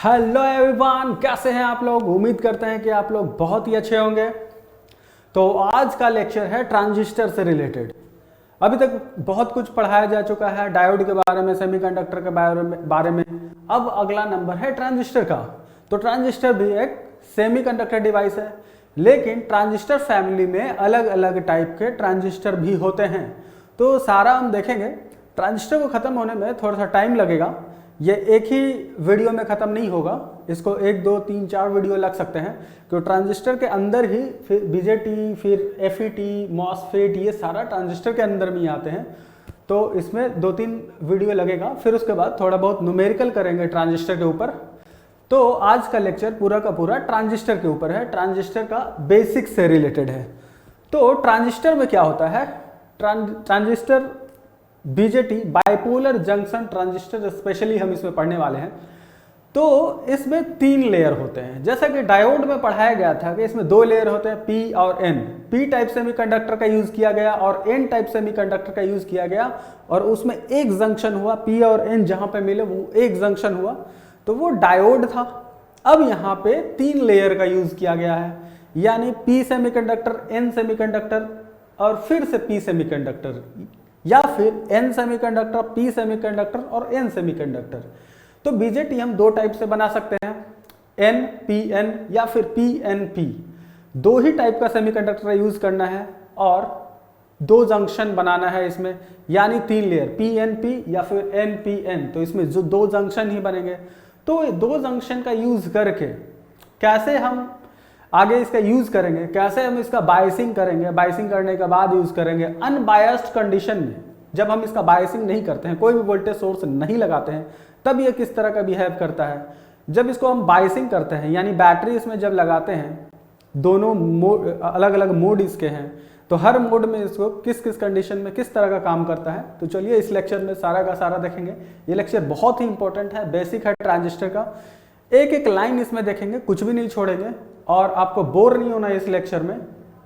Hello everyone, कैसे हैं आप लोग। उम्मीद करते हैं कि आप लोग बहुत ही अच्छे होंगे। तो आज का लेक्चर है ट्रांजिस्टर से रिलेटेड। अभी तक बहुत कुछ पढ़ाया जा चुका है, डायोड के बारे में, सेमीकंडक्टर के बारे में। अब अगला नंबर है ट्रांजिस्टर का। तो ट्रांजिस्टर भी एक सेमीकंडक्टर डिवाइस है, लेकिन ट्रांजिस्टर फैमिली में अलग अलग टाइप के ट्रांजिस्टर भी होते हैं। तो सारा हम देखेंगे। ट्रांजिस्टर को ख़त्म होने में थोड़ा सा टाइम लगेगा। ये एक ही वीडियो में ख़त्म नहीं होगा, इसको 1, 2, 3, 4 वीडियो लग सकते हैं, क्योंकि ट्रांजिस्टर के अंदर ही फिर बीजेटी, फिर एफईटी, मॉसफेट, ये सारा ट्रांजिस्टर के अंदर में ही आते हैं। तो इसमें 2-3 वीडियो लगेगा, फिर उसके बाद थोड़ा बहुत न्यूमेरिकल करेंगे ट्रांजिस्टर के ऊपर। तो आज का लेक्चर पूरा का पूरा ट्रांजिस्टर के ऊपर है, ट्रांजिस्टर का बेसिक से रिलेटेड है। तो ट्रांजिस्टर में क्या होता है, transistor BJT, bipolar junction transistor specially हम इसमें पढ़ने वाले हैं। तो इसमें 3 लेयर होते हैं, जैसा कि डायोड में पढ़ाया गया था कि इसमें 2 लेयर होते हैं, पी और एन। पी टाइप सेमीकंडक्टर का यूज किया गया और एन टाइप सेमीकंडक्टर का यूज किया गया, और उसमें एक जंक्शन हुआ, पी और एन जहां पे मिले वो एक जंक्शन हुआ, तो वो डायोड था। अब यहाँ पे 3 लेयर का यूज किया गया है, यानी पी सेमीकंडक्टर, एन सेमीकंडक्टर और फिर से पी सेमीकंडक्टर, या फिर एन सेमीकंडक्टर, पी सेमीकंडक्टर और एन सेमीकंडक्टर। तो बीजेटी हम 2 टाइप से बना सकते हैं, एन पी एन या फिर पी एन पी। 2 ही टाइप का सेमीकंडक्टर यूज करना है और 2 जंक्शन बनाना है इसमें, यानी 3 लेयर, पी एन पी या फिर एन पी एन। तो इसमें जो 2 जंक्शन ही बनेंगे। तो 2 जंक्शन का यूज करके कैसे हम आगे इसका यूज करेंगे, कैसे हम इसका बायसिंग करेंगे, बायसिंग करने के बाद यूज करेंगे अनबायस्ड कंडीशन में, जब हम इसका बायसिंग नहीं करते हैं, कोई भी वोल्टेज सोर्स नहीं लगाते हैं, तब ये किस तरह का बिहेव करता है। जब इसको हम बायसिंग करते हैं, यानी बैटरी इसमें जब लगाते हैं, दोनों अलग अलग मोड इसके हैं, तो हर मोड में इसको किस किस कंडीशन में किस तरह का काम करता है। तो चलिए इस लेक्चर में सारा का सारा देखेंगे। ये लेक्चर बहुत ही इंपॉर्टेंट है, बेसिक है ट्रांजिस्टर का। एक एक लाइन इसमें देखेंगे, कुछ भी नहीं छोड़ेंगे, और आपको बोर नहीं होना इस लेक्चर में,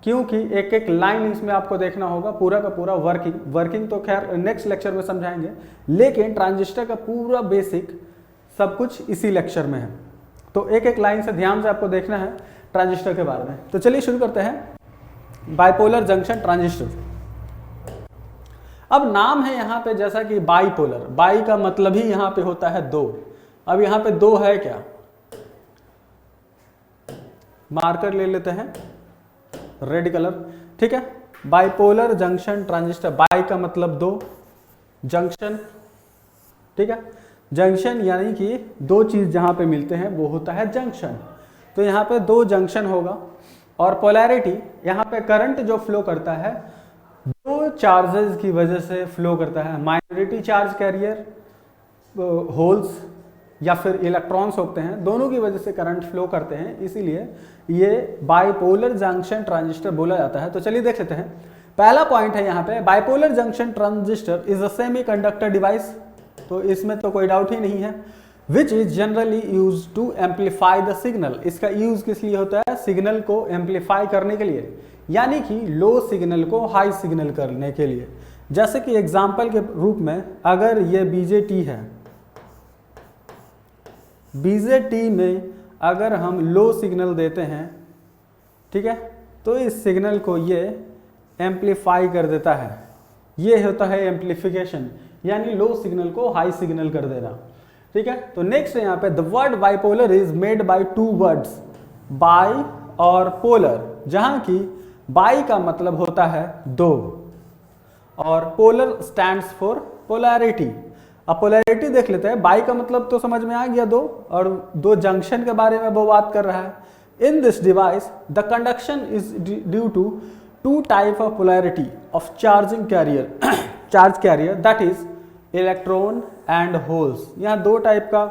क्योंकि एक एक लाइन इसमें आपको देखना होगा, पूरा का पूरा वर्किंग तो खैर नेक्स्ट लेक्चर में समझाएंगे, लेकिन ट्रांजिस्टर का पूरा बेसिक सब कुछ इसी लेक्चर में है। तो एक एक लाइन से ध्यान से आपको देखना है ट्रांजिस्टर के बारे में। तो चलिए शुरू करते हैं। Bipolar junction transistor. अब नाम है यहाँ पे जैसा कि बाइपोलर, बाई का मतलब ही यहाँ पे होता है 2। अब यहाँ पे 2 है क्या, मार्कर ले लेते हैं रेड कलर, ठीक है। बाइपोलर जंक्शन ट्रांजिस्टर, बाई का मतलब 2, जंक्शन, ठीक है। जंक्शन यानी कि 2 चीज जहां पे मिलते हैं वो होता है जंक्शन। तो यहाँ पे 2 जंक्शन होगा, और पोलैरिटी, यहाँ पे करंट जो फ्लो करता है 2 चार्जेस की वजह से फ्लो करता है। माइनॉरिटी चार्ज कैरियर, होल्स या फिर इलेक्ट्रॉन्स होते हैं, दोनों की वजह से करंट फ्लो करते हैं, इसीलिए ये बाइपोलर जंक्शन ट्रांजिस्टर बोला जाता है। तो चलिए देख लेते हैं। पहला पॉइंट है यहाँ पे, bipolar junction transistor is a semiconductor device. तो इसमें तो कोई डाउट ही नहीं है। Which is generally use to amplify the signal. इसका यूज किस लिए होता है, सिग्नल को एम्पलीफाई करने के लिए, यानी कि लो सिग्नल को हाई सिग्नल करने के लिए। जैसे कि एग्जाम्पल के रूप में, अगर ये बीजेटी है, बीजेटी में अगर हम लो सिग्नल देते हैं, ठीक है, तो इस सिग्नल को ये एम्पलीफाई कर देता है। ये होता है एम्पलीफिकेशन, यानी लो सिग्नल को हाई सिग्नल कर देना, ठीक है। तो नेक्स्ट है यहाँ पे, the word bipolar is made by 2 words, by और पोलर, जहां की बाई का मतलब होता है 2 और पोलर स्टैंड्स फॉर पोलैरिटी। अब पोलैरिटी देख लेते हैं। बाई का मतलब तो समझ में आ गया 2, और 2 जंक्शन के बारे में वो बात कर रहा है। In this device the conduction is due to 2 type of polarity of charging carrier, charge carrier, that is electron and holes. यहाँ 2 टाइप का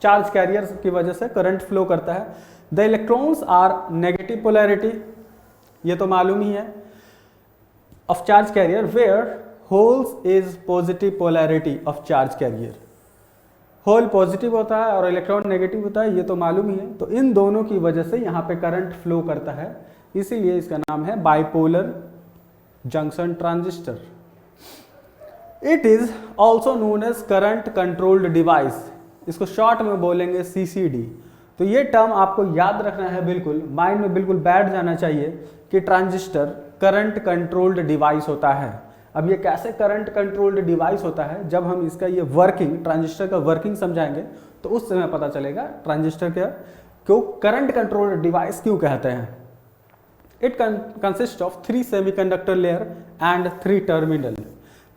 चार्ज कैरियर की वजह से करंट फ्लो करता है। The electrons are negative polarity, ये तो मालूम ही है, of charge carrier, where holes is positive polarity of charge carrier. Hole positive होता है और इलेक्ट्रॉन नेगेटिव होता है, ये तो मालूम ही है। तो इन दोनों की वजह से यहाँ पे करंट फ्लो करता है, इसीलिए इसका नाम है bipolar junction transistor. It is also known as current controlled device. इसको शॉर्ट में बोलेंगे CCD। तो ये टर्म आपको याद रखना है, बिल्कुल माइंड में बिल्कुल बैठ जाना चाहिए कि ट्रांजिस्टर करंट कंट्रोल्ड डिवाइस होता है। अब ये कैसे करंट कंट्रोल्ड डिवाइस होता है, जब हम इसका ये वर्किंग, ट्रांजिस्टर का वर्किंग समझाएंगे तो उस समय पता चलेगा ट्रांजिस्टर क्या क्यों करंट कंट्रोल्ड डिवाइस क्यों कहते हैं। It consist of 3 semiconductor layer and 3 terminal.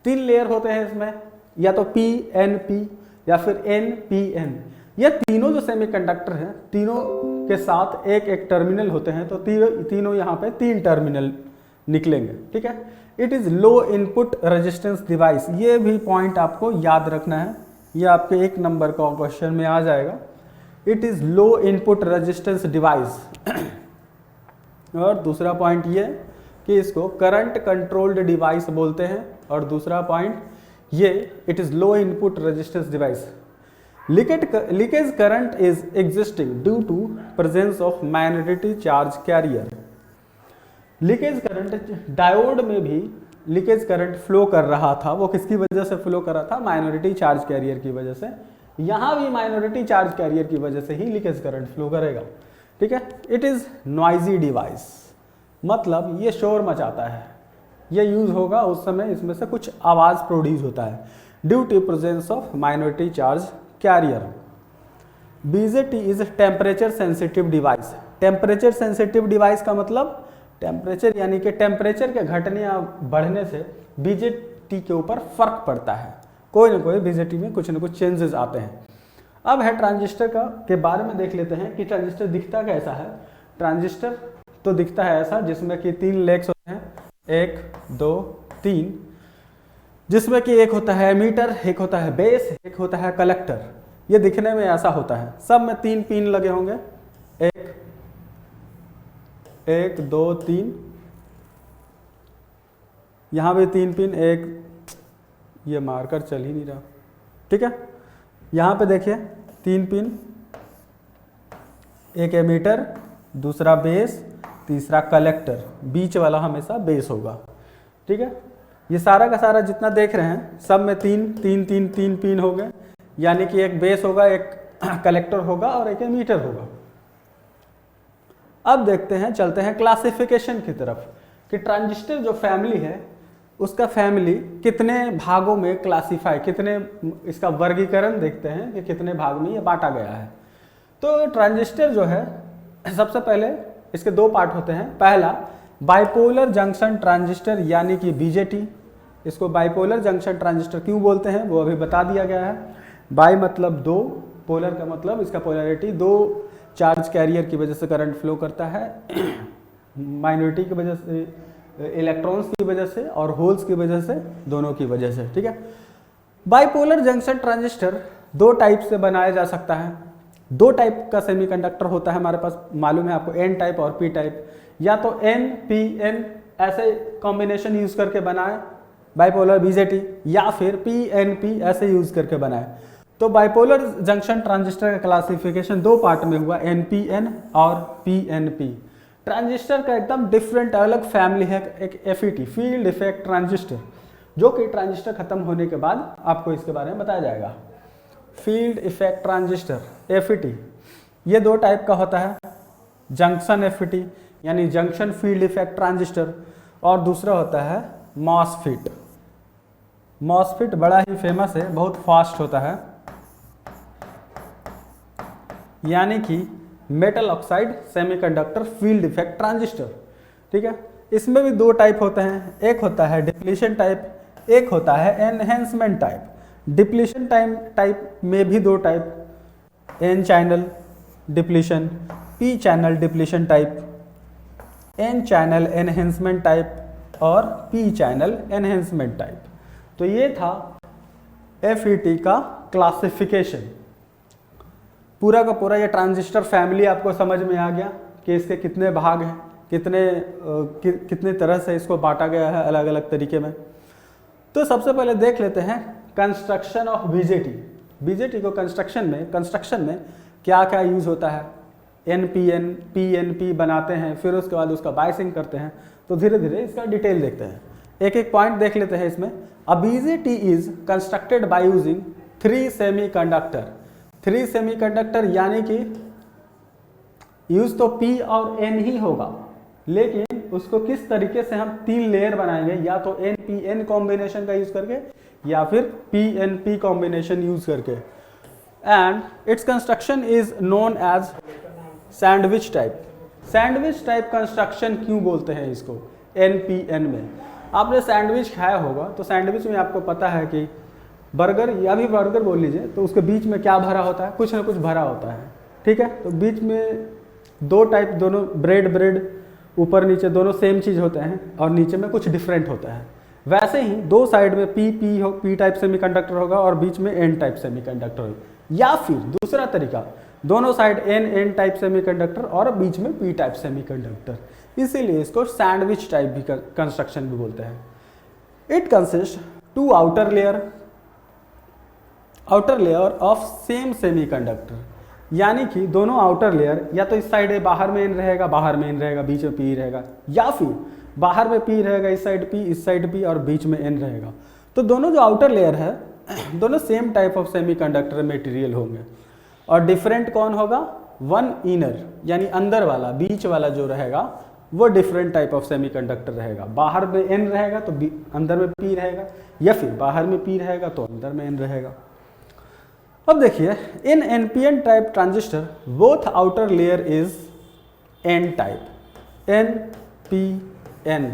3 layer होते हैं इसमें, या तो PNP या फिर NPN। ये तीनों जो सेमीकंडक्टर हैं, तीनों के साथ एक एक टर्मिनल होते हैं, तो तीनों यहाँ पे 3 टर्मिनल निकलेंगे, ठीक है। It is low input resistance device, ये भी पॉइंट आपको याद रखना है, ये आपके 1 नंबर का क्वेश्चन में आ जाएगा। It is low input resistance device. और दूसरा पॉइंट ये कि इसको करंट कंट्रोल्ड डिवाइस बोलते हैं, और दूसरा पॉइंट ये it is low input resistance device. Leakage current is existing due to presence of minority charge carrier. Leakage current, diode में भी लीकेज करंट फ्लो कर रहा था, वो किसकी वजह से फ्लो कर रहा था? माइनॉरिटी चार्ज कैरियर की वजह से। यहाँ भी माइनॉरिटी चार्ज कैरियर की वजह से ही लीकेज करंट फ्लो करेगा, ठीक है। इट इज नॉइजी डिवाइस, मतलब ये शोर मचाता है, ये यूज होगा उस समय इसमें से कुछ आवाज प्रोड्यूस होता है due to presence of minority charge carrier. BJT is temperature sensitive device. Temperature sensitive device का मतलब टेम्परेचर, यानी कि टेम्परेचर के घटने या बढ़ने से BJT के ऊपर फर्क पड़ता है, कोई ना कोई BJT में कुछ ना कुछ चेंजेस आते हैं। अब है ट्रांजिस्टर का के बारे में देख लेते हैं कि ट्रांजिस्टर दिखता कैसा है। ट्रांजिस्टर तो दिखता है ऐसा जिसमें कि 3 लेग्स होते हैं, 1 2 3, जिसमें कि एक होता है एमीटर, एक होता है बेस, एक होता है कलेक्टर। ये दिखने में ऐसा होता है, सब में 3 पिन लगे होंगे, 1 2 3, यहाँ भी 3 पिन, ये मार्कर चल ही नहीं रहा, ठीक है। यहाँ पे देखिए 3 पिन, एक एमीटर, दूसरा बेस, तीसरा कलेक्टर, बीच वाला हमेशा बेस होगा, ठीक है। ये सारा का सारा जितना देख रहे हैं सब में 3 पिन हो गए, यानी कि एक बेस होगा, एक कलेक्टर होगा और एक एमीटर होगा। अब देखते हैं, चलते हैं क्लासिफिकेशन की तरफ कि ट्रांजिस्टर जो फैमिली है उसका फैमिली कितने भागों में क्लासिफाई, कितने इसका वर्गीकरण देखते हैं कि कितने भाग में ये बांटा गया है। तो ट्रांजिस्टर जो है सबसे पहले इसके 2 पार्ट होते हैं। पहला बाइपोलर जंक्शन ट्रांजिस्टर यानी कि BJT। इसको बाइपोलर जंक्शन ट्रांजिस्टर क्यों बोलते हैं वो अभी बता दिया गया है। बाई मतलब 2, पोलर का मतलब इसका पोलैरिटी 2 चार्ज कैरियर की वजह से करंट फ्लो करता है, माइनॉरिटी की वजह से, इलेक्ट्रॉन्स की वजह से और होल्स की वजह से, दोनों की वजह से, ठीक है। बाइपोलर जंक्शन ट्रांजिस्टर 2 टाइप से बनाया जा सकता है। 2 टाइप का सेमीकंडक्टर होता है हमारे पास, मालूम है आपको, N टाइप और P टाइप, या तो NPN ऐसे कॉम्बिनेशन यूज करके बनाए बाइपोलर BJT, या फिर PNP ऐसे यूज करके बनाए। तो बाइपोलर जंक्शन ट्रांजिस्टर का क्लासिफिकेशन 2 पार्ट में हुआ, NPN और PNP। ट्रांजिस्टर का एकदम डिफरेंट अलग फैमिली है, एक FET, फील्ड इफेक्ट ट्रांजिस्टर, जो कि ट्रांजिस्टर खत्म होने के बाद आपको इसके बारे में बताया जाएगा। फील्ड इफेक्ट ट्रांजिस्टर FET ये 2 टाइप का होता है, जंक्शन FET यानी जंक्शन फील्ड इफेक्ट ट्रांजिस्टर, और दूसरा होता है मॉसफेट। मॉसफेट बड़ा ही फेमस है, बहुत फास्ट होता है, यानी कि metal oxide semiconductor field effect transistor, ठीक है। इसमें भी 2 टाइप होते हैं, एक होता है डिप्लीशन टाइप, एक होता है एनहेंसमेंट टाइप। डिप्लीशन टाइप में भी 2 type, N channel depletion, P channel depletion type, N channel enhancement type और P चैनल एनहेंसमेंट टाइप। तो ये था FET का क्लासिफिकेशन। पूरा का पूरा ये ट्रांजिस्टर फैमिली आपको समझ में आ गया कि इसके कितने भाग हैं, कितने तरह से इसको बांटा गया है अलग अलग तरीके में। तो सबसे पहले देख लेते हैं कंस्ट्रक्शन ऑफ BJT को कंस्ट्रक्शन में क्या क्या यूज होता है। NPN PNP बनाते हैं, फिर उसके बाद उसका बायसिंग करते हैं। तो धीरे धीरे इसका डिटेल देखते हैं, एक एक पॉइंट देख लेते हैं इसमें। अ BJT is constructed by using 3 semiconductor. 3 semiconductor, यानी कि यूज तो P और N ही होगा, लेकिन उसको किस तरीके से हम 3 लेयर बनाएंगे, या तो NPN कॉम्बिनेशन का यूज करके या फिर PNP कॉम्बिनेशन यूज करके। And its construction is known as sandwich type. Sandwich type construction क्यों बोलते हैं इसको NPN में? आपने सैंडविच खाया होगा, तो सैंडविच में आपको पता है कि बर्गर या भी बर्गर बोल लीजिए, तो उसके बीच में क्या भरा होता है, कुछ ना कुछ भरा होता है, ठीक है। तो बीच में 2 टाइप, दोनों ब्रेड ऊपर नीचे दोनों सेम चीज़ होते हैं और नीचे में कुछ डिफरेंट होता है। वैसे ही 2 साइड में P टाइप सेमीकंडक्टर होगा और बीच में N टाइप सेमीकंडक्टर होगा, या फिर दूसरा तरीका, दोनों साइड N टाइप सेमीकंडक्टर और बीच में P टाइप सेमीकंडक्टर, इसीलिए इसको सैंडविच टाइप भी कंस्ट्रक्शन भी बोलते हैं। It consist 2 outer layer of same semiconductor, यानी कि दोनों आउटर लेयर या तो इस साइड बाहर में N रहेगा, बाहर में N रहेगा, बीच में P रहेगा, या फिर बाहर में P रहेगा, इस साइड P, इस साइड P और बीच में N रहेगा। तो दोनों जो आउटर लेयर है दोनों same type of semiconductor material होंगे, और डिफरेंट कौन होगा, 1 इनर यानी अंदर वाला, बीच वाला जो रहेगा वो डिफरेंट टाइप ऑफ सेमीकंडक्टर रहेगा। बाहर में N रहेगा तो अंदर में P रहेगा, या फिर बाहर में P रहेगा तो अंदर में N रहेगा। अब देखिए, इन NPN type transistor both outer layer is N type, NPN।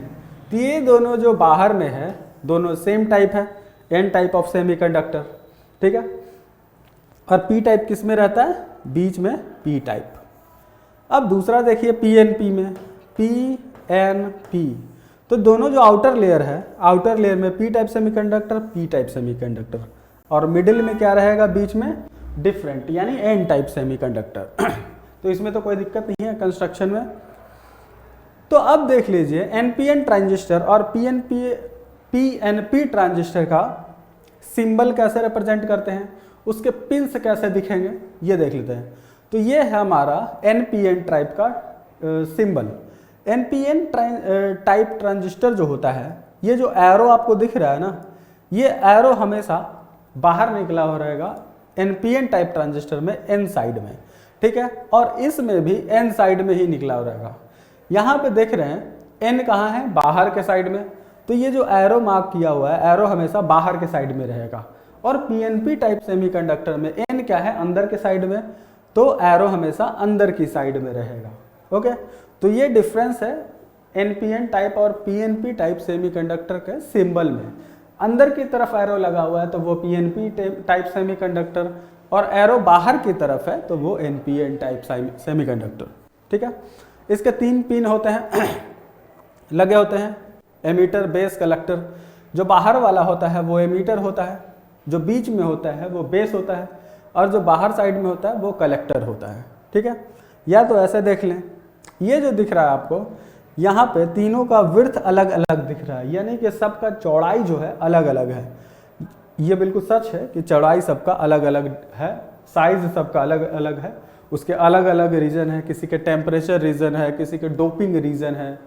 ये दोनों जो बाहर में है दोनों सेम टाइप है, N टाइप ऑफ सेमीकंडक्टर, ठीक है। और P टाइप किस में रहता है, बीच में P टाइप। अब दूसरा देखिए PNP में, PNP, तो दोनों जो आउटर लेयर है, आउटर लेयर में P type semiconductor, P type semiconductor, और मिडिल में क्या रहेगा, बीच में डिफरेंट यानी N टाइप सेमीकंडक्टर। तो इसमें तो कोई दिक्कत नहीं है कंस्ट्रक्शन में। तो अब देख लीजिए NPN ट्रांजिस्टर और PNP ट्रांजिस्टर का सिंबल कैसे रिप्रेजेंट करते हैं, उसके पिंस कैसे दिखेंगे, ये देख लेते हैं। तो ये है हमारा NPN टाइप का सिंबल। NPN टाइप ट्रांजिस्टर जो होता है, ये जो एरो आपको दिख रहा है ना, ये एरो हमेशा बाहर निकला हो रहेगा NPN टाइप ट्रांजिस्टर में N साइड में, ठीक है, और इसमें भी N साइड में ही निकला हो रहेगा। यहाँ पे देख रहे हैं N कहाँ है, बाहर के साइड में, तो ये जो एरो मार्क किया हुआ है, एरो हमेशा बाहर के साइड में रहेगा। और PNP टाइप सेमीकंडक्टर में N क्या है, अंदर के साइड में, तो एरो हमेशा अंदर की साइड में रहेगा। ओके, तो ये डिफरेंस है NPN टाइप और PNP टाइप सेमीकंडक्टर के सिंबल में। अंदर की तरफ एरो लगा हुआ है तो वो PNP टाइप सेमीकंडक्टर, और एरो बाहर की तरफ है तो वो NPN टाइप सेमीकंडक्टर, ठीक है। इसके 3 पिन होते हैं लगे होते हैं, एमीटर, बेस, कलेक्टर। जो बाहर वाला होता है वो एमीटर होता है, जो बीच में होता है वो बेस होता है, और जो बाहर साइड में होता है वो कलेक्टर होता है, ठीक है। या तो ऐसे देख लें, ये जो दिख रहा है आपको, यहाँ पे तीनों का विड्थ अलग अलग दिख रहा है, यानी कि सबका चौड़ाई जो है अलग अलग है। ये बिल्कुल सच है कि चौड़ाई सबका अलग अलग है, साइज सबका अलग अलग है, उसके अलग अलग रीजन है, किसी के टेम्परेचर रीजन है, किसी के डोपिंग रीजन है,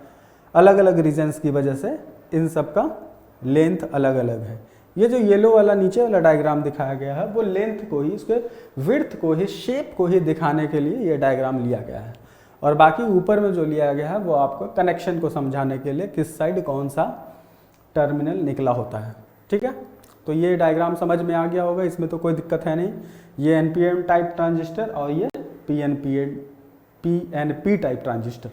अलग अलग रीजन्स की वजह से इन सब का लेंथ अलग अलग है। ये जो येलो वाला नीचे वाला डायग्राम दिखाया गया है वो लेंथ को ही, उसके विड्थ को ही, शेप को ही दिखाने के लिए ये डायग्राम लिया गया है, और बाकी ऊपर में जो लिया गया है वो आपको कनेक्शन को समझाने के लिए किस साइड कौन सा टर्मिनल निकला होता है, ठीक है। तो ये डायग्राम समझ में आ गया होगा, इसमें तो कोई दिक्कत है नहीं। ये NPN टाइप ट्रांजिस्टर और ये PNP टाइप ट्रांजिस्टर।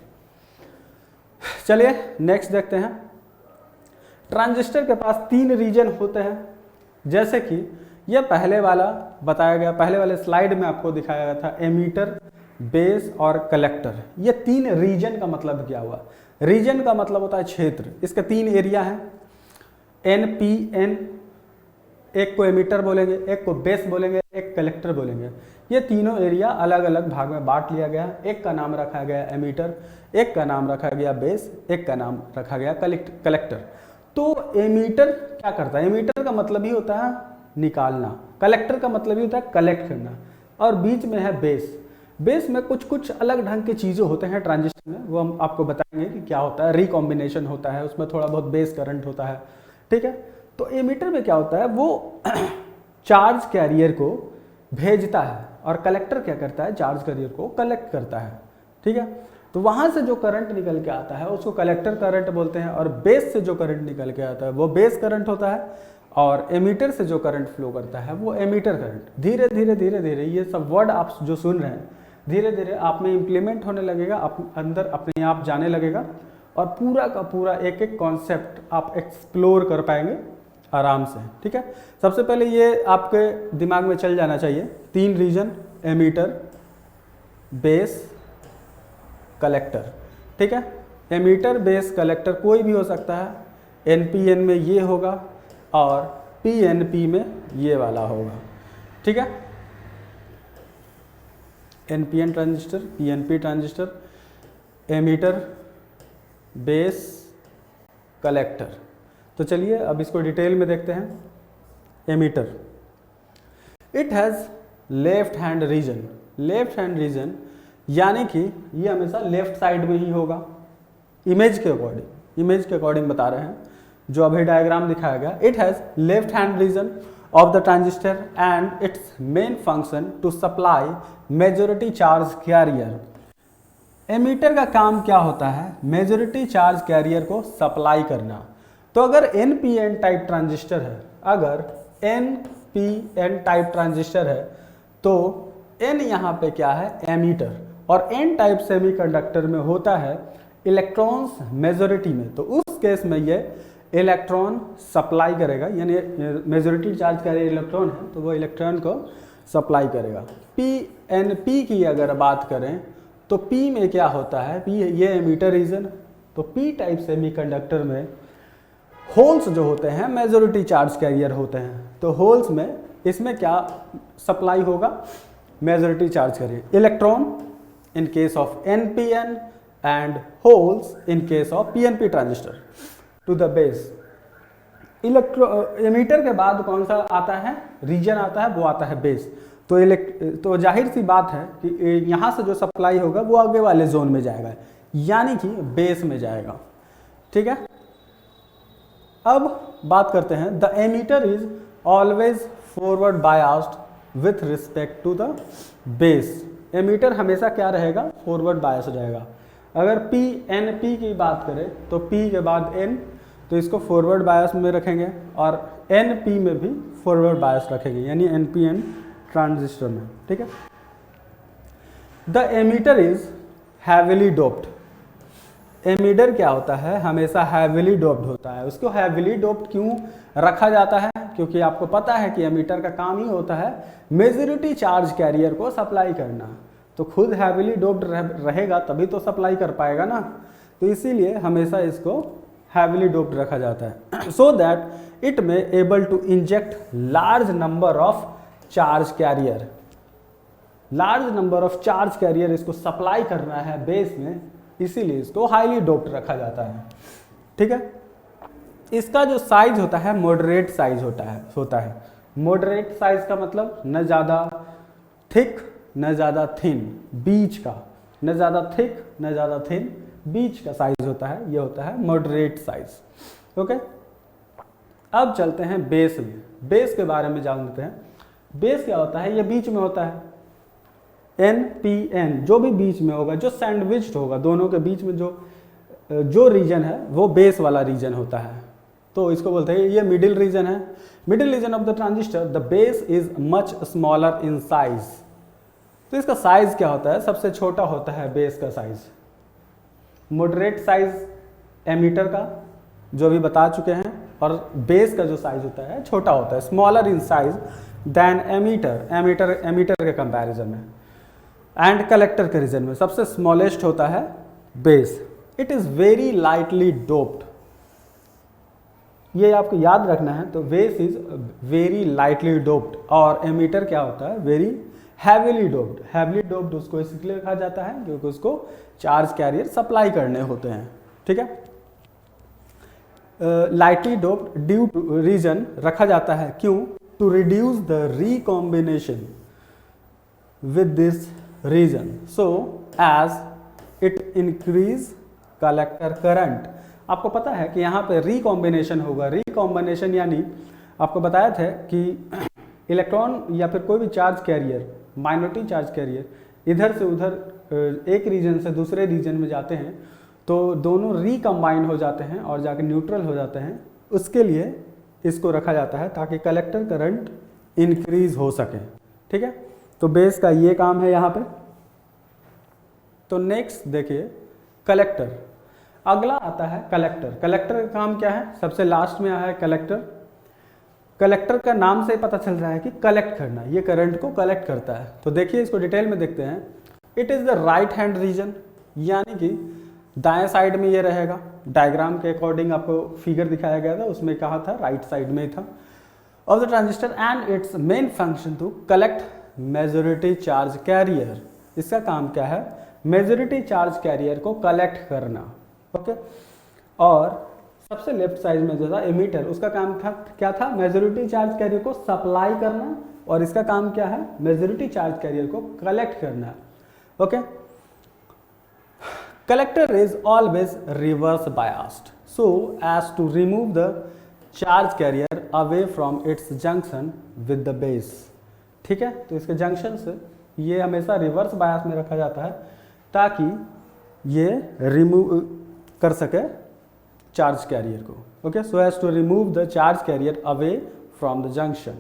चलिए नेक्स्ट देखते हैं। ट्रांजिस्टर के पास 3 रीजन होते हैं, जैसे कि ये पहले वाला बताया गया, पहले वाले स्लाइड में आपको दिखाया गया था, एमीटर, बेस और कलेक्टर। ये 3 रीजन का मतलब क्या हुआ, रीजन का मतलब होता है क्षेत्र। इसके 3 एरिया हैं, NPN, एक को एमीटर बोलेंगे, एक को बेस बोलेंगे, एक कलेक्टर बोलेंगे। ये तीनों एरिया अलग अलग भाग में बांट लिया गया। एक का नाम रखा गया एमीटर, एक का नाम रखा गया बेस, एक का नाम रखा गया कलेक्टर। तो एमीटर क्या करता है, एमीटर का मतलब ही होता है निकालना, कलेक्टर का मतलब ही होता है कलेक्ट करना, और बीच में है बेस। बेस में कुछ कुछ अलग ढंग की चीज़ें होते हैं ट्रांजिस्टर में, वो हम आपको बताएंगे कि क्या होता है। रिकॉम्बिनेशन होता है, उसमें थोड़ा बहुत बेस करंट होता है, ठीक है। तो एमीटर में क्या होता है, वो चार्ज कैरियर को भेजता है और कलेक्टर क्या करता है, चार्ज कैरियर को कलेक्ट करता है। ठीक है, तो वहाँ से जो करंट निकल के आता है उसको कलेक्टर करंट बोलते हैं, और बेस से जो करंट निकल के आता है वो बेस करंट होता है, और एमीटर से जो करंट फ्लो करता है वो एमीटर करंट। धीरे धीरे धीरे धीरे ये सब वर्ड आप जो सुन रहे हैं धीरे धीरे आप में इम्प्लीमेंट होने लगेगा, आप अंदर अपने आप जाने लगेगा, और पूरा का पूरा एक एक कॉन्सेप्ट आप एक्सप्लोर कर पाएंगे आराम से। ठीक है, सबसे पहले ये आपके दिमाग में चल जाना चाहिए, 3 रीजन, एमीटर, बेस, कलेक्टर। ठीक है, एमीटर, बेस, कलेक्टर कोई भी हो सकता है, एनपीएन में ये होगा और पीएनपी में ये वाला होगा। ठीक है, NPN transistor, PNP transistor, emitter, base, collector. तो चलिए अब इसको डिटेल में देखते हैं। Emitter, it has left hand region. Left hand region यानी कि ये हमेशा लेफ्ट साइड में ही होगा, इमेज के अकॉर्डिंग बता रहे हैं, जो अभी डायग्राम दिखाया गया। It has left hand region of the transistor and its main function to supply majority charge carrier. Emitter का काम क्या होता है, मेजॉरिटी चार्ज कैरियर को सप्लाई करना। तो अगर एनपीएन टाइप ट्रांजिस्टर है, अगर एनपीएन टाइप ट्रांजिस्टर है तो एन यहाँ पे क्या है, एमीटर, और एन टाइप सेमीकंडक्टर में होता है इलेक्ट्रॉन्स मेजॉरिटी में, तो उस केस में ये इलेक्ट्रॉन सप्लाई करेगा, यानी मेजॉरिटी चार्ज कैरियर इलेक्ट्रॉन है तो वो इलेक्ट्रॉन को सप्लाई करेगा। पी की अगर बात करें तो पी में क्या होता है, पी ये एमीटर रीजन, तो पी टाइप सेमीकंडक्टर में होल्स जो होते हैं मेजॉरिटी चार्ज कैरियर होते हैं, तो होल्स में इसमें क्या सप्लाई होगा, majority charge carrier electron in case of NPN and holes in case of PNP transistor to the base. Emitter के बाद कौन सा आता है, रीजन आता है, वो आता है बेस। तो जाहिर सी बात है कि यहाँ से जो सप्लाई होगा वो आगे वाले जोन में जाएगा, यानी कि बेस में जाएगा। ठीक है, अब बात करते हैं, the emitter is always forward biased with respect to the base. Emitter हमेशा क्या रहेगा, फॉरवर्ड बायस हो जाएगा। अगर पी एन पी की बात करें तो पी के बाद एन, तो इसको फॉरवर्ड बायस में रखेंगे, और एन पी में भी फॉरवर्ड बायस रखेंगे, यानी एन पी एन ट्रांजिस्टर में। ठीक है, the emitter is heavily doped. Emitter क्या होता है, हमेशा हैविली डोप्ड होता है। उसको हैविली डोप्ड क्यों रखा जाता है, क्योंकि आपको पता है कि एमीटर का काम ही होता है मेजॉरिटी चार्ज कैरियर को सप्लाई करना, तो खुद हैविली डोप्ड रहेगा तभी तो सप्लाई कर पाएगा ना, तो इसीलिए हमेशा इसको हैविली डोप्ड रखा जाता है, so that it may able to inject large number of charge carrier. Large number of charge carrier इसको सप्लाई करना है बेस में, इसीलिए इसको हाईली डोप्ड रखा जाता है। ठीक है, इसका जो साइज होता है मॉडरेट साइज होता है। मॉडरेट साइज का मतलब न ज़्यादा थिक न ज़्यादा थिन, बीच का, न ज़्यादा थिक न ज़्यादा थिन, बीच का साइज होता है, ये होता है मॉडरेट साइज। ओके, अब चलते हैं बेस में। बेस के बारे में जानते हैं। बेस क्या होता है, ये बीच में होता है, एन पी एन जो भी बीच में होगा, जो सैंडविच्ड होगा दोनों के बीच में जो रीजन है वो बेस वाला रीजन होता है, तो इसको बोलते हैं ये मिडिल रीजन है। Middle region of the transistor, the base is much smaller in size. तो इसका साइज क्या होता है, सबसे छोटा होता है बेस का साइज। मॉडरेट साइज एमीटर का जो अभी बता चुके हैं, और बेस का जो साइज होता है छोटा होता है, smaller in size than emitter के कंपैरिजन में, एंड कलेक्टर के रीजन में सबसे स्मॉलेस्ट होता है base. It is very lightly doped, ये आपको याद रखना है। तो base is very lightly doped, और एमीटर क्या होता है, very heavily doped. Heavily doped उसको इसलिए लिखा जाता है क्योंकि उसको चार्ज कैरियर सप्लाई करने होते हैं। ठीक है, lightly doped due to region रखा जाता है, क्यों, to reduce the recombination with this region, so as it increase collector current. आपको पता है कि यहाँ पे रिकॉम्बिनेशन होगा। रिकॉम्बिनेशन यानी आपको बताया था कि इलेक्ट्रॉन या फिर कोई भी charge carrier, minority charge career इधर से उधर एक रीजन से दूसरे रीजन में जाते हैं तो दोनों रिकम्बाइन हो जाते हैं और जाकर न्यूट्रल हो जाते हैं। उसके लिए इसको रखा जाता है ताकि कलेक्टर करंट इंक्रीज हो सके। ठीक है, तो बेस का ये काम है यहाँ पे। तो नेक्स्ट देखिए कलेक्टर, अगला आता है कलेक्टर। कलेक्टर का काम क्या है, सबसे लास्ट में आया है कलेक्टर। कलेक्टर का नाम से पता चल रहा है कि कलेक्ट करना, ये करंट को कलेक्ट करता है। तो देखिए इसको डिटेल में देखते हैं। It is the right hand region, यानी कि दाएं साइड में ये रहेगा। डायग्राम के अकॉर्डिंग आपको फिगर दिखाया गया था, उसमें कहा था राइट साइड में ही था। Of the transistor and its main function to collect majority charge carrier. इसका काम क्या है, मेजॉरिटी चार्ज कैरियर को कलेक्ट करना। ओके, और सबसे लेफ्ट साइड में जो था एमीटर, उसका काम था क्या था, मेजॉरिटी चार्ज कैरियर को सप्लाई करना, और इसका काम क्या है, मेजॉरिटी चार्ज कैरियर को कलेक्ट करना। Okay, collector is always reverse biased so as to remove the charge carrier away from its junction with the base. ठीक है, तो इसके जंक्शन से ये हमेशा रिवर्स बायस में रखा जाता है ताकि ये रिमूव कर सके चार्ज कैरियर को। Okay, so as to remove the charge carrier away from the junction.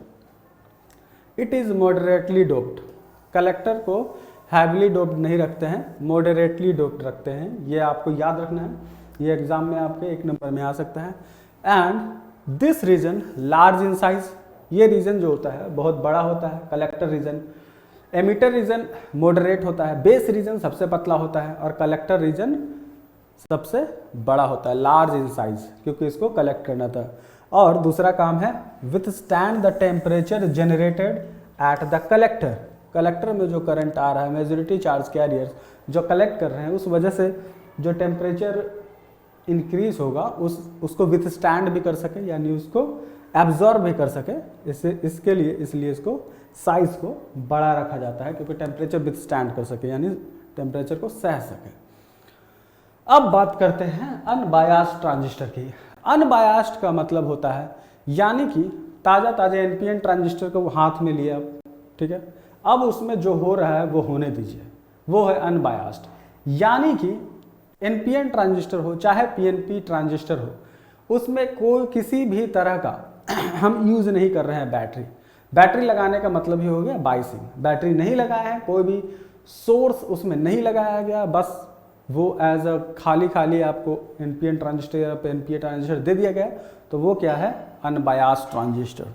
It is moderately doped, collector को हैवीली डोप्ड नहीं रखते हैं, मॉडरेटली डोप्ड रखते हैं। ये आपको याद रखना है, ये एग्जाम में आपके 1 नंबर में आ सकता है। And this region large in size, ये रीजन जो होता है बहुत बड़ा होता है, collector region. Emitter region moderate होता है, बेस रीजन सबसे पतला होता है, और कलेक्टर रीजन सबसे बड़ा होता है, लार्ज इन साइज, क्योंकि इसको कलेक्ट करना था। और दूसरा काम है withstand the temperature generated at the collector. Collector में जो करंट आ रहा है, मेजॉरिटी चार्ज कैरियर्स जो कलेक्ट कर रहे हैं, उस वजह से जो टेम्परेचर इंक्रीज होगा उसको विथस्टैंड भी कर सके, यानी उसको एब्जॉर्ब भी कर सके। इसलिए इसको साइज को बड़ा रखा जाता है, क्योंकि टेम्परेचर विथस्टैंड कर सके, यानी टेम्परेचर को सह सके। अब बात करते हैं अनबायास्ड ट्रांजिस्टर की। अनबायास्ड का मतलब होता है, यानी कि ताज़ा एनपीएन ट्रांजिस्टर को हाथ में लिया, ठीक है, अब उसमें जो हो रहा है वो होने दीजिए, वो है अनबायास्ड। यानी कि एनपीएन ट्रांजिस्टर हो चाहे पीएनपी ट्रांजिस्टर हो, उसमें कोई किसी भी तरह का हम यूज़ नहीं कर रहे हैं बैटरी लगाने का मतलब ही हो गया बाइसिंग। बैटरी नहीं लगाया है, कोई भी सोर्स उसमें नहीं लगाया गया, बस वो एज अ खाली आपको एनपीएन ट्रांजिस्टर या एनपीए ट्रांजिस्टर दे दिया गया, तो वो क्या है, अनबायास्ड ट्रांजिस्टर।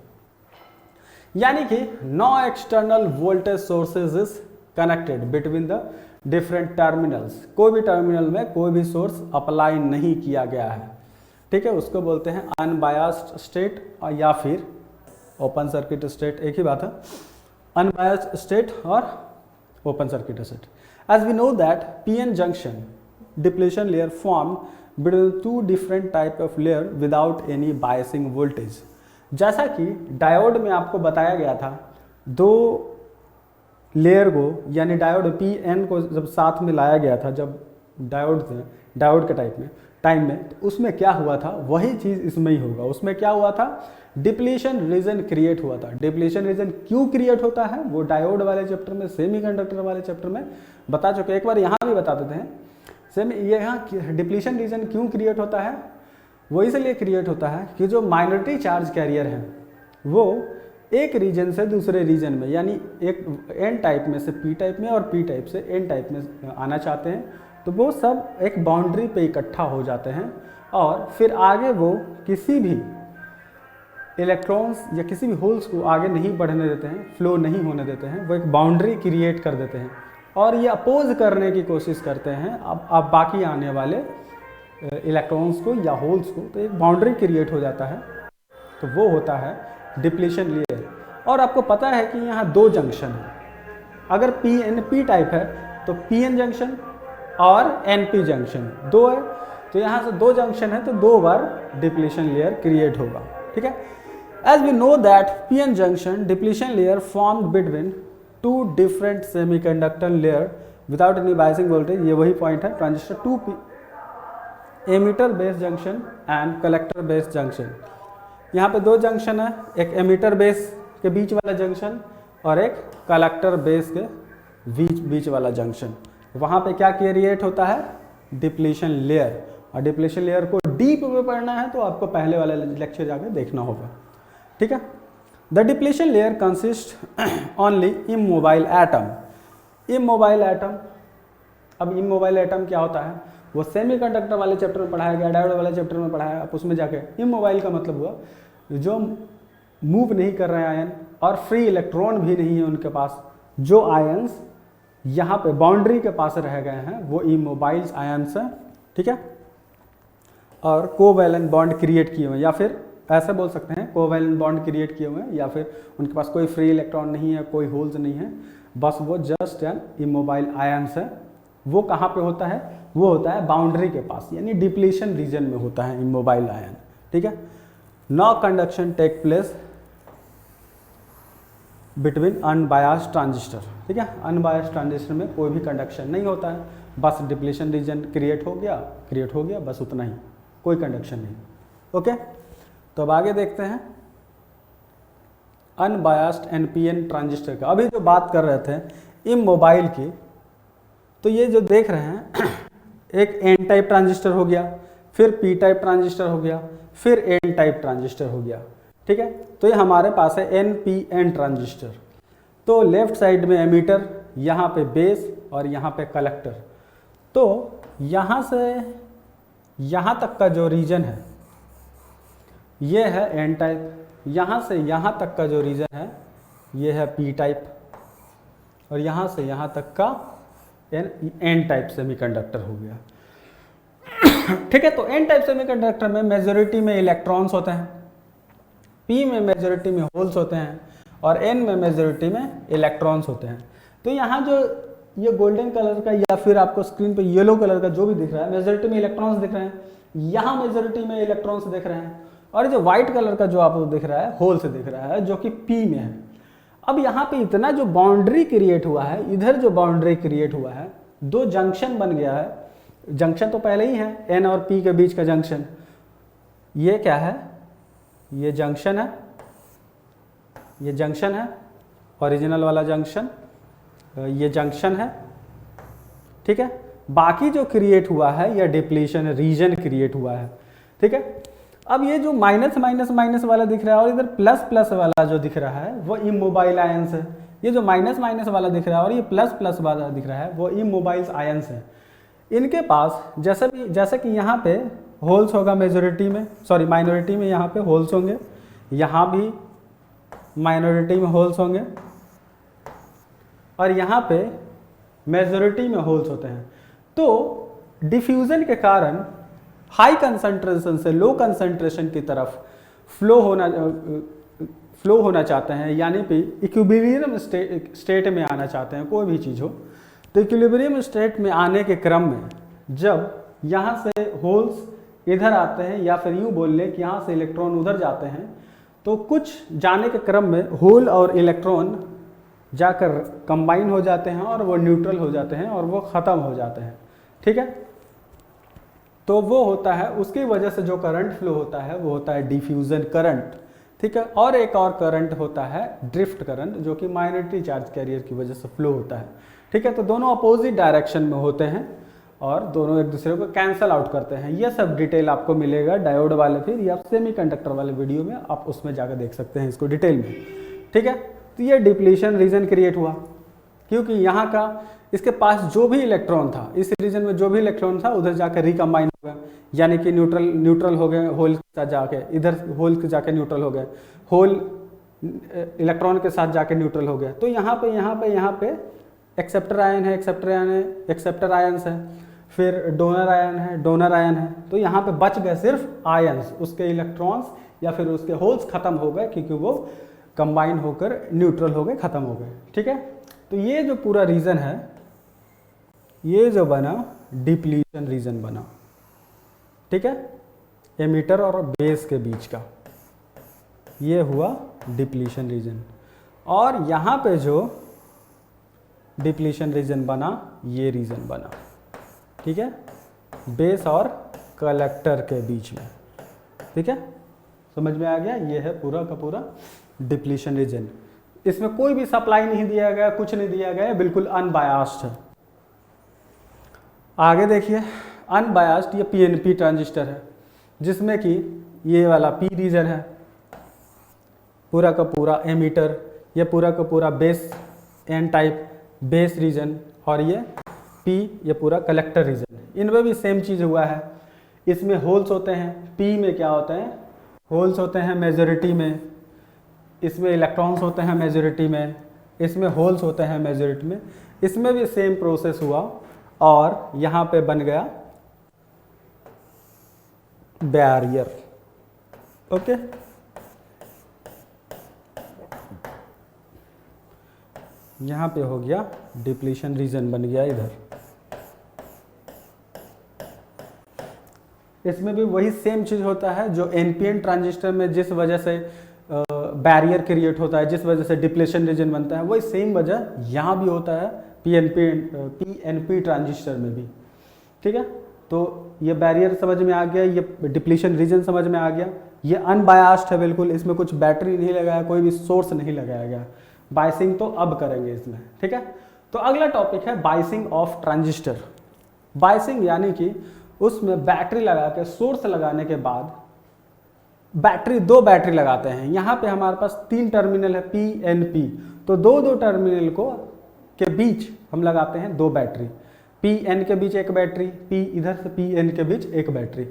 यानी कि no external voltage sources is connected between the different terminals. कोई भी टर्मिनल में कोई भी सोर्स अप्लाई नहीं किया गया है, ठीक है, उसको बोलते हैं अनबायास्ड स्टेट, या फिर ओपन सर्किट स्टेट, एक ही बात है, अनबायास्ड स्टेट और open circuit state. As we know that PN junction depletion layer formed between two different type of layer without any biasing voltage। जैसा कि डायोड में आपको बताया गया था, दो लेयर को यानी डायोड PN को जब साथ में लाया गया था, जब डायोड के टाइम में, तो उसमें क्या हुआ था, वही चीज़ इसमें ही होगा। उसमें क्या हुआ था, डिप्लीशन रीजन क्रिएट हुआ था। डिप्लीशन रीजन क्यों क्रिएट होता है, वो डायोड वाले चैप्टर में, सेमीकंडक्टर वाले चैप्टर में बता चुके, एक बार यहाँ भी बता देते हैं। यहाँ डिप्लीशन रीजन क्यों क्रिएट होता है, वो इसलिए क्रिएट होता है कि जो माइनॉरिटी चार्ज कैरियर हैं वो एक रीजन से दूसरे रीजन में, यानी एक एन टाइप में से पी टाइप में और पी टाइप से एन टाइप में आना चाहते हैं, तो वो सब एक बाउंड्री पे इकट्ठा हो जाते हैं, और फिर आगे वो किसी भी इलेक्ट्रॉन्स या किसी भी होल्स को आगे नहीं बढ़ने देते हैं, फ्लो नहीं होने देते हैं, वो एक बाउंड्री क्रिएट कर देते हैं, और ये अपोज करने की कोशिश करते हैं अब बाकी आने वाले इलेक्ट्रॉन्स को या होल्स को। तो एक बाउंड्री क्रिएट हो जाता है, तो वो होता है डिप्लीशन लेयर। और आपको पता है कि यहाँ दो जंक्शन है, अगर पी टाइप है तो पीएन जंक्शन और एनपी जंक्शन दो है, तो यहाँ से दो जंक्शन है, तो 2 बार डिप्लीशन लेयर क्रिएट होगा, ठीक है। As we know that PN junction depletion layer formed between 2 different semiconductor layer without any biasing voltage. ये वही पॉइंट है, transistor 2P, emitter base junction and collector base junction. यहाँ पे 2 जंक्शन है, एक एमीटर बेस के बीच वाला जंक्शन और एक कलेक्टर बेस के बीच वाला जंक्शन। वहाँ पे क्या क्रिएट होता है, डिप्लीशन लेयर। और डिप्लीशन लेयर को डीप में पढ़ना है तो आपको पहले वाला लेक्चर जाकर देखना होगा, ठीक है। The depletion layer consist only immobile atom. Immobile atom, अब इमोबाइल एटम क्या होता है, वो सेमीकंडक्टर वाले चैप्टर में पढ़ाया गया, डायोड वाले चैप्टर में पढ़ाया। आप उसमें जाके इमोबाइल का मतलब हुआ जो मूव नहीं कर रहे हैं आयन और फ्री इलेक्ट्रॉन भी नहीं है उनके पास, जो आयंस यहाँ पे बाउंड्री के पास रह गए हैं वो इमोबाइल्स आयंस हैं, ठीक है। और कोवैलेंट बॉन्ड क्रिएट किए हुए हैं, या फिर ऐसे बोल सकते हैं कोवैलेंट बॉन्ड क्रिएट किए हुए हैं, या फिर उनके पास कोई फ्री इलेक्ट्रॉन नहीं है, कोई होल्स नहीं है, बस वो जस्ट एन इमोबाइल आयंस है। वो कहाँ पे होता है, वो होता है बाउंड्री के पास, यानी डिप्लीशन रीजन में होता है इमोबाइल आयन, ठीक है। No conduction take place between unbiased transistor, ठीक है। अनबायस्ड ट्रांजिस्टर में कोई भी कंडक्शन नहीं होता है, बस डिप्लीशन रीजन क्रिएट हो गया, बस उतना ही, कोई कंडक्शन नहीं, ओके। तो अब आगे देखते हैं अनबायस्ड एनपीएन ट्रांजिस्टर का। अभी जो बात कर रहे थे इमोबाइल की, तो ये जो देख रहे हैं एक एन टाइप ट्रांजिस्टर हो गया, फिर पी टाइप ट्रांजिस्टर हो गया, फिर एन टाइप ट्रांजिस्टर हो गया, ठीक है। तो ये हमारे पास है एन पी एन ट्रांजिस्टर। तो लेफ्ट साइड में एमीटर, यहाँ पे बेस और यहाँ पे कलेक्टर। तो यहाँ से यहाँ तक का जो रीजन है ये है एन टाइप, यहाँ से यहाँ तक का जो रीजन है ये है पी टाइप, और यहाँ से यहाँ तक का एन टाइप सेमीकंडक्टर हो गया, ठीक है। तो एन टाइप सेमीकंडक्टर में मेजॉरिटी में इलेक्ट्रॉन्स होते हैं, पी में मेजॉरिटी में होल्स होते हैं, और एन में मेजॉरिटी में इलेक्ट्रॉन्स होते हैं। तो यहाँ जो ये गोल्डन कलर का या फिर आपको स्क्रीन पे येलो कलर का जो भी दिख रहा है, मेजॉरिटी में इलेक्ट्रॉन्स दिख रहे हैं, यहाँ मेजॉरिटी में इलेक्ट्रॉन्स दिख रहे हैं, और जो व्हाइट कलर का जो आपको दिख रहा है होल्स दिख रहा है जो कि पी में है। अब यहाँ पे इतना जो बाउंड्री क्रिएट हुआ है, इधर जो बाउंड्री क्रिएट हुआ है, दो जंक्शन बन गया है। जंक्शन तो पहले ही है, एन और पी के बीच का जंक्शन। ये क्या है, ये जंक्शन है, ये जंक्शन है, ओरिजिनल वाला जंक्शन, ये जंक्शन है, ठीक है। बाकी जो क्रिएट हुआ है यह डिप्लीशन रीजन क्रिएट हुआ है, ठीक है। अब ये जो माइनस माइनस माइनस वाला दिख रहा है और इधर प्लस प्लस वाला जो दिख रहा है वो इमोबाइल आयंस है। ये जो माइनस माइनस वाला दिख रहा है और ये प्लस प्लस वाला दिख रहा है वो इमोबाइल्स आयंस है। इनके पास जैसे कि यहाँ पे होल्स होगा मेजॉरिटी में, सॉरी माइनॉरिटी में यहाँ पे होल्स होंगे, यहाँ भी माइनॉरिटी में होल्स होंगे, और यहाँ पे मेजॉरिटी में होल्स होते हैं। तो डिफ्यूजन के कारण हाई कंसंट्रेशन से लो कंसंट्रेशन की तरफ फ्लो होना चाहते हैं, यानी कि इक्विलिब्रियम स्टेट में आना चाहते हैं, कोई भी चीज़ हो। तो इक्विलिब्रियम स्टेट में आने के क्रम में जब यहाँ से होल्स इधर आते हैं, या फिर यूँ बोल लें कि यहाँ से इलेक्ट्रॉन उधर जाते हैं, तो कुछ जाने के क्रम में होल और इलेक्ट्रॉन जाकर कंबाइन हो जाते हैं और वो न्यूट्रल हो जाते हैं और वो ख़त्म हो जाते हैं, ठीक है। तो वो होता है, उसकी वजह से जो करंट फ्लो होता है वो होता है डिफ्यूजन करंट, ठीक है। और एक और करंट होता है ड्रिफ्ट करंट, जो कि माइनॉरिटी चार्ज कैरियर की वजह से फ्लो होता है, ठीक है। तो दोनों अपोजिट डायरेक्शन में होते हैं और दोनों एक दूसरे को कैंसल आउट करते हैं। ये सब डिटेल आपको मिलेगा डायोड वाले फिर या सेमीकंडक्टर वाले वीडियो में, आप उसमें जाकर देख सकते हैं इसको डिटेल में, ठीक है। तो ये डिप्लीशन रीजन क्रिएट हुआ क्योंकि यहाँ का इसके पास जो भी इलेक्ट्रॉन था, इस रीजन में जो भी इलेक्ट्रॉन था उधर जाकर रिकम्बाइन हो गया, यानी कि न्यूट्रल हो गए होल के साथ जाके, इधर होल के जाके न्यूट्रल हो गए, होल इलेक्ट्रॉन के साथ जाके न्यूट्रल हो गया। तो यहाँ पे एक्सेप्टर आयन है, एक्सेप्टर आयंस है, फिर डोनर आयन है। तो यहाँ पे बच गए सिर्फ आयंस, उसके इलेक्ट्रॉन्स या फिर उसके होल्स खत्म हो गए क्योंकि वो कंबाइन होकर न्यूट्रल हो गए, खत्म हो गए, ठीक है। तो ये जो पूरा रीजन है, ये जो बना डिप्लीशन रीजन बना, ठीक है, एमिटर और बेस के बीच का, ये हुआ डिप्लीशन रीजन। और यहाँ पे जो डिप्लीशन रीजन बना, ये रीजन बना, ठीक है, बेस और कलेक्टर के बीच में, ठीक है, समझ में आ गया। ये है पूरा का पूरा डिप्लीशन रीजन। इसमें कोई भी सप्लाई नहीं दिया गया, कुछ नहीं दिया गया, बिल्कुल अनबायास्ड है। आगे देखिए, अनबायास्ड ये पीएनपी ट्रांजिस्टर है, जिसमें कि ये वाला पी रीजन है, पूरा का पूरा एमीटर, ये पूरा का पूरा base N type base region, और ये पी ये पूरा कलेक्टर रीजन। इनमें भी सेम चीज़ हुआ है। इसमें होल्स होते हैं, पी में क्या होते हैं, होल्स होते हैं मेजॉरिटी में, इसमें इलेक्ट्रॉन्स होते हैं मेजॉरिटी में, इसमें होल्स होते हैं मेजॉरिटी में। इसमें भी सेम प्रोसेस हुआ और यहाँ पे बन गया बैरियर। ओके, यहाँ पे हो गया डिप्लीशन रीजन बन गया इधर। इसमें भी वही सेम चीज़ होता है जो एनपीएन ट्रांजिस्टर में जिस वजह से बैरियर क्रिएट होता है, जिस वजह से डिप्लीशन रीजन बनता है, वही सेम वजह यहाँ भी होता है पीएनपी ट्रांजिस्टर में भी। ठीक है, तो ये बैरियर समझ में आ गया, ये डिप्लीशन रीजन समझ में आ गया। ये अनबायास्ड है बिल्कुल, इसमें कुछ बैटरी नहीं लगाया, कोई भी सोर्स नहीं लगाया गया। बायसिंग तो अब करेंगे इसमें। ठीक है, तो अगला टॉपिक है बायसिंग ऑफ ट्रांजिस्टर। बायसिंग यानी कि उसमें बैटरी लगा के, सोर्स लगाने के बाद बैटरी, दो बैटरी लगाते हैं। यहाँ पे हमारे पास 3 टर्मिनल है पी एन पी, तो दो टर्मिनल को के बीच हम लगाते हैं 2 बैटरी, पी एन के बीच एक बैटरी, पी इधर से पी एन के बीच एक बैटरी।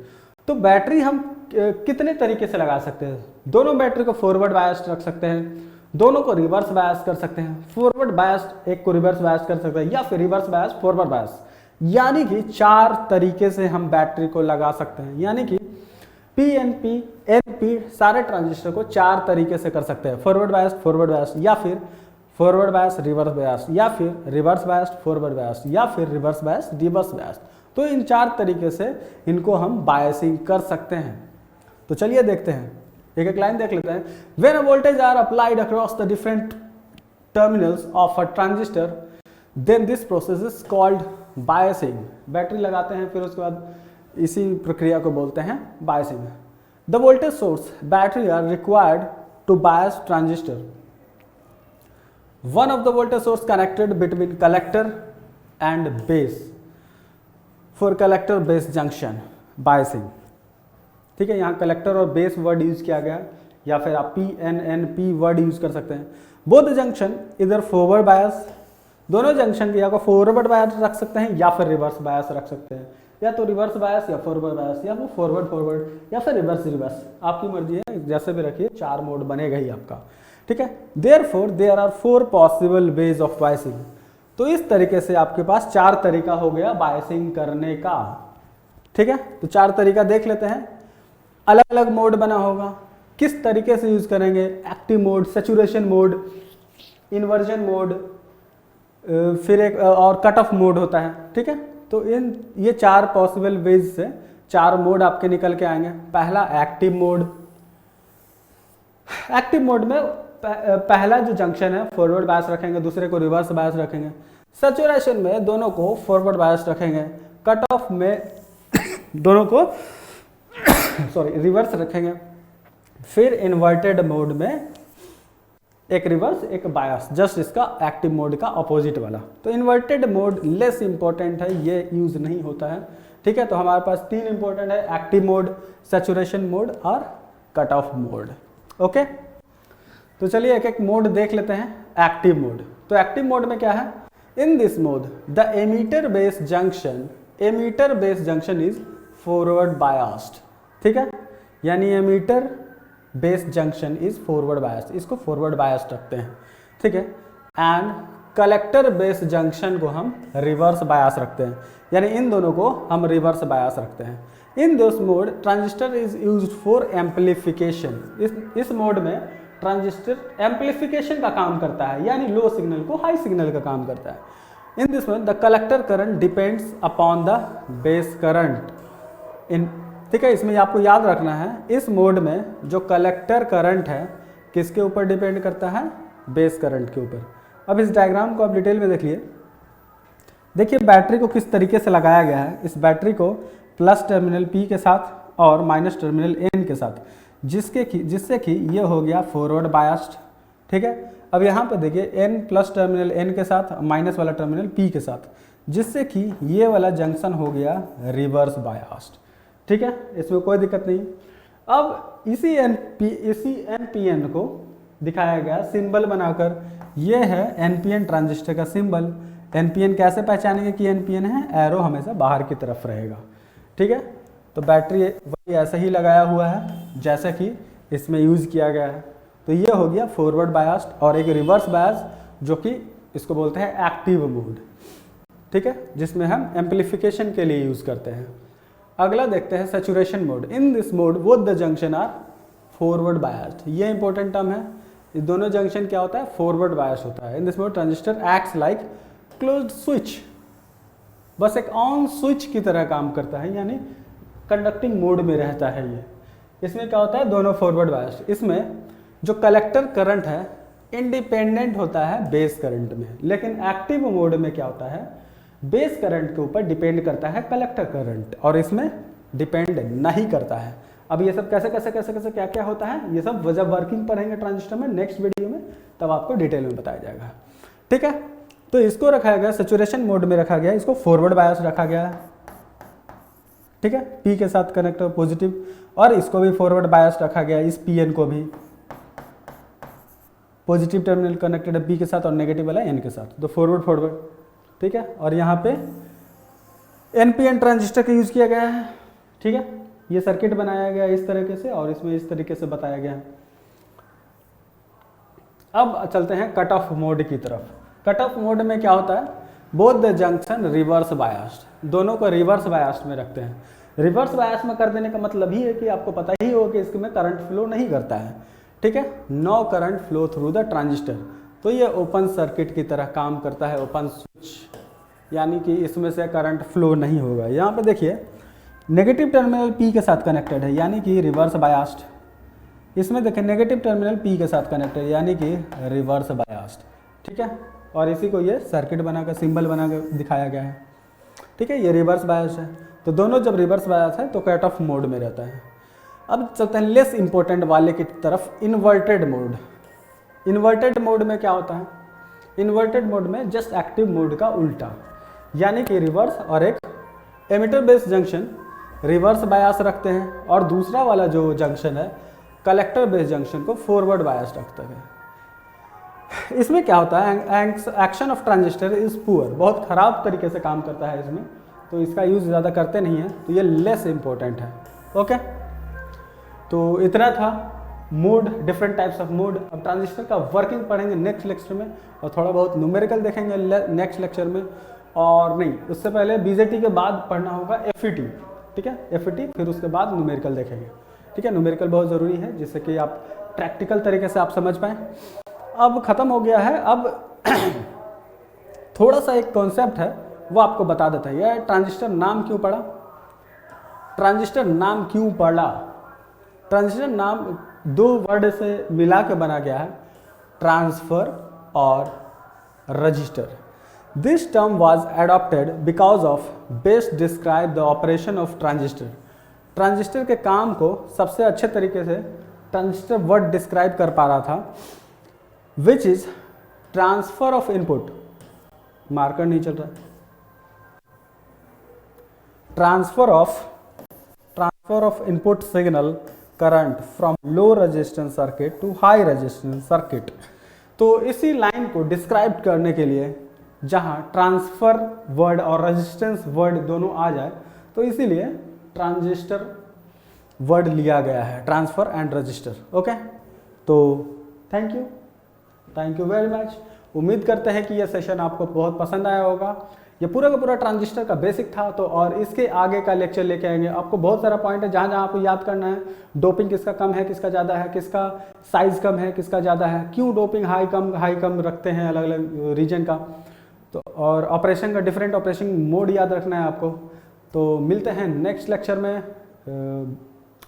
तो बैटरी हम कितने तरीके से लगा सकते हैं? दोनों बैटरी को फॉरवर्ड बायस्ड रख सकते हैं, दोनों को रिवर्स बायस कर सकते हैं, फॉरवर्ड बायस्ड एक को रिवर्स बायस कर सकते हैं, या फिर रिवर्स बायस फॉरवर्ड बायस। यानी कि 4 तरीके से हम बैटरी को लगा सकते हैं। यानी कि पीएनपी एनपी सारे ट्रांजिस्टर को 4 तरीके से कर सकते हैं, फॉरवर्ड बायस, या फिर फॉरवर्ड बायस रिवर्स बायस, या फिर रिवर्स बायस फॉरवर्ड बायस, या फिर रिवर्स बायस रिवर्स बायस। तो इन 4 तरीके से इनको हम बायसिंग कर सकते हैं। तो चलिए देखते हैं, एक एक लाइन देख लेते हैं। When a voltage are applied across the different terminals of a transistor, then this process is called biasing. Battery लगाते हैं, फिर उसके बाद इसी प्रक्रिया को बोलते हैं biasing. The voltage source battery are required to bias transistor. One of the voltage source connected between collector and base for collector base junction biasing. ठीक है, यहाँ कलेक्टर और बेस वर्ड यूज किया गया, या फिर आप पी वर्ड यूज कर सकते हैं। बोथ जंक्शन इधर फॉरवर्ड बायस, दोनों जंक्शन की या को फॉरवर्ड बायस रख सकते हैं या फिर रिवर्स बायस रख सकते हैं, या तो रिवर्स बायस या फॉरवर्ड बायस, या वो फॉरवर्ड या फिर रिवर्स, आपकी मर्जी है, जैसे भी रखिए, 4 मोड बनेगा ही आपका। ठीक है, therefore there are 4 possible ways of biasing. तो इस तरीके से आपके पास 4 तरीका हो गया बायसिंग करने का। ठीक है, तो 4 तरीका देख लेते हैं। अलग अलग मोड बना होगा, किस तरीके से यूज करेंगे, active mode, saturation mode, inversion mode, फिर एक और कट ऑफ मोड होता है। ठीक है, तो ये 4 पॉसिबल वेज से 4 मोड आपके निकल के आएंगे। पहला एक्टिव मोड। एक्टिव मोड में पहला जो जंक्शन है फॉरवर्ड बायस रखेंगे, दूसरे को रिवर्स बायस रखेंगे। सैचुरेशन में दोनों को फॉरवर्ड बायस रखेंगे। कट ऑफ में दोनों को रिवर्स रखेंगे। फिर इन्वर्टेड मोड में एक रिवर्स एक बायस, जस्ट इसका एक्टिव मोड का अपोजिट वाला। तो इन्वर्टेड मोड लेस इंपॉर्टेंट है, ये यूज नहीं होता है। ठीक है, तो हमारे पास 3 इंपॉर्टेंट है, एक्टिव मोड, सैचुरेशन मोड और कट ऑफ मोड। ओके, तो चलिए एक एक मोड देख लेते हैं। एक्टिव मोड, तो एक्टिव मोड में क्या है, in this mode the emitter base junction is forward biased. ठीक है, यानी emitter base junction is forward biased, इसको फॉरवर्ड बायस्ड रखते हैं। ठीक है, एंड कलेक्टर बेस जंक्शन को हम रिवर्स बायस रखते हैं, यानी इन दोनों को हम रिवर्स बायस रखते हैं। इन this mode transistor is used for amplification. इस मोड में ट्रांजिस्टर एम्पलीफिकेशन का काम करता है, यानी लो सिग्नल को हाई सिग्नल का काम करता है। In this mode the collector current depends upon the base current. ठीक है, इसमें आपको याद रखना है, इस मोड में जो कलेक्टर करंट है किसके ऊपर डिपेंड करता है, बेस करंट के ऊपर। अब इस डायग्राम को आप डिटेल में देख लिए। देखिए बैटरी को किस तरीके से लगाया गया है। इस बैटरी को प्लस टर्मिनल P के साथ और माइनस टर्मिनल N के साथ, जिससे कि ये हो गया फॉरवर्ड बायस्ड, ठीक है। अब यहाँ पे देखिए n प्लस टर्मिनल n के साथ माइनस वाला टर्मिनल p के साथ, जिससे कि ये वाला जंक्शन हो गया रिवर्स बायास्ड, ठीक है, इसमें कोई दिक्कत नहीं। अब इसी NPN को दिखाया गया सिंबल बनाकर, ये है NPN ट्रांजिस्टर का सिंबल। NPN कैसे पहचानेंगे कि NPN है, एरो हमेशा बाहर की तरफ रहेगा, ठीक है। तो बैटरी वही ऐसे ही लगाया हुआ है जैसे कि इसमें यूज़ किया गया है। तो ये हो गया फॉरवर्ड बायास्ड, और एक रिवर्स बायस जो कि इसको बोलते हैं एक्टिव मोड, ठीक है, जिसमें हम एम्पलीफिकेशन के लिए यूज़ करते हैं। अगला देखते हैं saturation mode. In this mode both the junction are forward biased. ये इंपॉर्टेंट टर्म है, ये दोनों जंक्शन क्या होता है, फॉरवर्ड बायस होता है। In this mode transistor acts like closed switch, बस एक ऑन स्विच की तरह काम करता है, यानी कंडक्टिंग मोड में रहता है ये। इसमें क्या होता है, दोनों फॉरवर्ड बायस्ड। इसमें जो कलेक्टर करंट है इंडिपेंडेंट होता है बेस करंट में, लेकिन एक्टिव मोड में क्या होता है, बेस करंट के ऊपर डिपेंड करता है कलेक्टर करंट, और इसमें डिपेंड नहीं करता है। अब ये सब कैसे कैसे कैसे कैसे क्या क्या होता है, ये सब जब वर्किंग पढ़ेंगे ट्रांजिस्टर में नेक्स्ट वीडियो में, तब आपको डिटेल में बताया जाएगा, ठीक है। तो इसको रखा गया सैचुरेशन मोड में रखा गया, इसको फॉरवर्ड बायस रखा गया है, ठीक है, पी के साथ कनेक्टर पॉजिटिव, और इसको भी फॉरवर्ड बायस रखा गया, इस PN को भी पॉजिटिव टर्मिनल कनेक्टेड है पी के साथ और नेगेटिव वाला N के साथ, तो फॉरवर्ड, ठीक है। और यहाँ पे NPN ट्रांजिस्टर का यूज किया गया है, ठीक है। ये सर्किट बनाया गया इस तरीके से, और इसमें इस तरीके से बताया गया है। अब चलते हैं कट ऑफ मोड की तरफ। कट ऑफ मोड में क्या होता है, both the junction reverse biased, दोनों को रिवर्स बायस्ड में रखते हैं। रिवर्स बायस में कर देने का मतलब ही है कि आपको पता ही होगा कि इसमें करंट फ्लो नहीं करता है, ठीक है, no current flow through the transistor. तो ये ओपन सर्किट की तरह काम करता है, ओपन स्विच, यानी कि इसमें से करंट फ्लो नहीं होगा। यहाँ पे देखिए नेगेटिव टर्मिनल P के साथ कनेक्टेड है, यानी कि रिवर्स बायस्ड। इसमें देखिए नेगेटिव टर्मिनल P के साथ कनेक्टेड, यानी कि रिवर्स बायस्ड, ठीक है। और इसी को ये सर्किट बनाकर सिंबल बनाकर दिखाया गया है, ठीक है, ये रिवर्स बायस है। तो दोनों जब रिवर्स बायस है तो कट ऑफ मोड में रहता है। अब चलते हैं लेस इंपॉर्टेंट वाले की तरफ, इन्वर्टेड मोड। इन्वर्टेड मोड में क्या होता है, इन्वर्टेड मोड में जस्ट एक्टिव मोड का उल्टा, यानी कि रिवर्स और एक emitter based junction reverse bias रखते हैं, और दूसरा वाला जो जंक्शन है कलेक्टर बेस्ड जंक्शन को फॉरवर्ड बायस रखते हैं। इसमें क्या होता है, action of transistor is poor, बहुत खराब तरीके से काम करता है इसमें, तो इसका यूज़ ज़्यादा करते नहीं है, तो ये लेस इंपॉर्टेंट है, ओके। तो इतना था mode, different types of mode. अब ट्रांजिस्टर का वर्किंग पढ़ेंगे नेक्स्ट लेक्चर में, और थोड़ा बहुत न्यूमेरिकल देखेंगे नेक्स्ट लेक्चर में, और नहीं उससे पहले BJT के बाद पढ़ना होगा FET, ठीक है, FET, फिर उसके बाद न्यूमेरिकल देखेंगे, ठीक है। न्यूमेरिकल बहुत ज़रूरी है जिससे कि आप प्रैक्टिकल तरीके से आप समझ पाएँ। अब ख़त्म हो गया है, अब थोड़ा सा एक कॉन्सेप्ट है वो आपको बता देता है। यह ट्रांजिस्टर नाम क्यों पड़ा, ट्रांजिस्टर नाम क्यों पड़ा। ट्रांजिस्टर नाम दो वर्ड से मिला के बना गया है, ट्रांसफर और register. This term was adopted because of best describe the operation of transistor. Transistor के काम को सबसे अच्छे तरीके से ट्रांजिस्टर वर्ड डिस्क्राइब कर पा रहा था, which is transfer of input, marker नहीं चल रहा, transfer of input signal current from low resistance circuit to high resistance circuit. तो इसी लाइन को डिस्क्राइब करने के लिए जहां ट्रांसफर वर्ड और रेजिस्टेंस वर्ड दोनों आ जाए, तो इसीलिए ट्रांजिस्टर वर्ड लिया गया है, ट्रांसफर एंड रजिस्टर, ओके। तो थैंक यू वेरी मच। उम्मीद करते हैं कि यह सेशन आपको बहुत पसंद आया होगा। ये पूरा का पूरा ट्रांजिस्टर का बेसिक था, तो और इसके आगे का लेक्चर लेके आएंगे। आपको बहुत सारा पॉइंट है जहाँ जहाँ आपको याद करना है, डोपिंग किसका कम है, किसका ज़्यादा है, किसका साइज कम है, किसका ज़्यादा है, क्यों डोपिंग हाई कम रखते हैं अलग अलग रीजन का, तो और ऑपरेशन का डिफरेंट ऑपरेशन मोड याद रखना है आपको। तो मिलते हैं नेक्स्ट लेक्चर में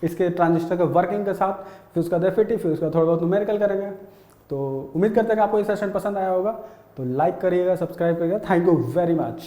इसके ट्रांजिस्टर के वर्किंग के साथ, फिर उसका FET, फिर उसका थोड़ा बहुत न्यूमेरिकल करेंगे। तो उम्मीद करते हैं कि आपको ये सेशन पसंद आया होगा, तो लाइक करिएगा, सब्सक्राइब करिएगा। Thank you very much.